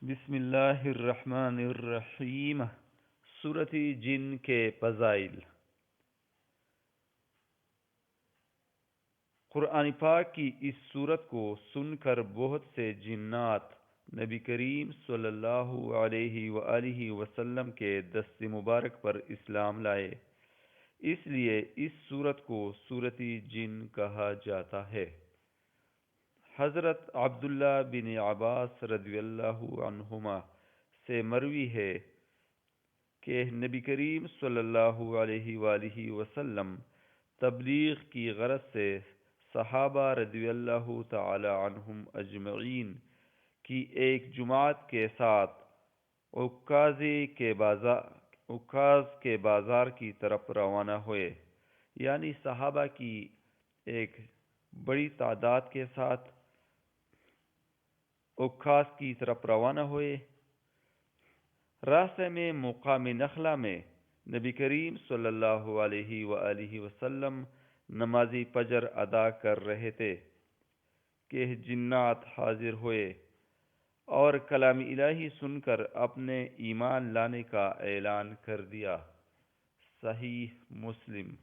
بسم اللہ الرحمن الرحیم۔ سورۃ جن کے فضائل۔ قرآن پاک کی اس سورت کو سن کر بہت سے جنات نبی کریم صلی اللہ علیہ وآلہ وسلم کے دست مبارک پر اسلام لائے، اس لیے اس سورت کو سورۃ جن کہا جاتا ہے۔ حضرت عبداللہ بن عباس رضی اللہ عنہما سے مروی ہے کہ نبی کریم صلی اللہ علیہ وآلہ وسلم تبلیغ کی غرض سے صحابہ رضی اللہ تعالی عنہم اجمعین کی ایک جماعت کے ساتھ عکاظ کے بازار کی طرف روانہ ہوئے، یعنی صحابہ کی ایک بڑی تعداد کے ساتھ عکاظ کی طرف روانہ ہوئے۔ راستے میں مقام نخلہ میں نبی کریم صلی اللہ علیہ وآلہ وسلم نماز فجر ادا کر رہے تھے کہ جنات حاضر ہوئے اور کلام الہی سن کر اپنے ایمان لانے کا اعلان کر دیا۔ صحیح مسلم۔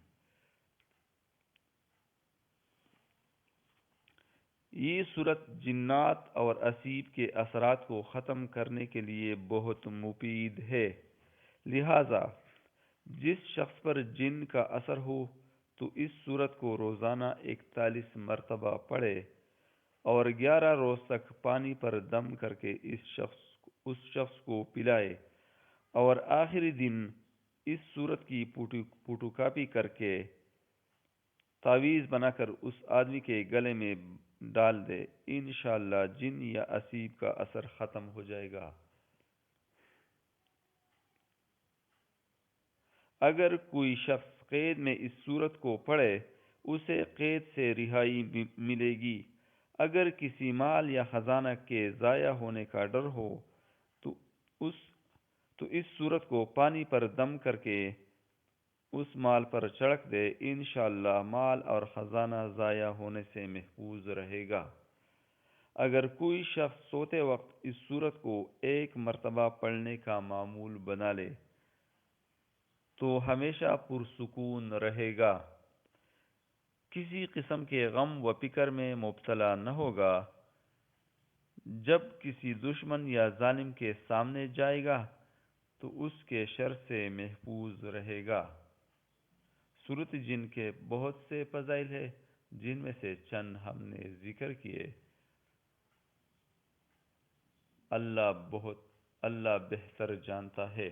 یہ صورت جنات اور اسیب کے اثرات کو ختم کرنے کے لیے بہت مفید ہے، لہذا جس شخص پر جن کا اثر ہو تو اس صورت کو روزانہ 41 مرتبہ پڑھے اور 11 روز تک پانی پر دم کر کے اس شخص کو پلائے، اور آخری دن اس صورت کی فوٹو کاپی کر کے تعویذ بنا کر اس آدمی کے گلے میں ڈال دے، انشاءاللہ جن یا اسیب کا اثر ختم ہو جائے گا۔ اگر کوئی شخص قید میں اس صورت کو پڑھے اسے قید سے رہائی ملے گی۔ اگر کسی مال یا خزانہ کے ضائع ہونے کا ڈر ہو تو اس صورت کو پانی پر دم کر کے اس مال پر چھڑک دے، انشاءاللہ مال اور خزانہ ضائع ہونے سے محفوظ رہے گا۔ اگر کوئی شخص سوتے وقت اس صورت کو 1 مرتبہ پڑھنے کا معمول بنا لے تو ہمیشہ پرسکون رہے گا، کسی قسم کے غم و فکر میں مبتلا نہ ہوگا۔ جب کسی دشمن یا ظالم کے سامنے جائے گا تو اس کے شر سے محفوظ رہے گا۔ سورۃ جن کے بہت سے فضائل ہیں، جن میں سے چند ہم نے ذکر کیے۔ اللہ بہتر جانتا ہے۔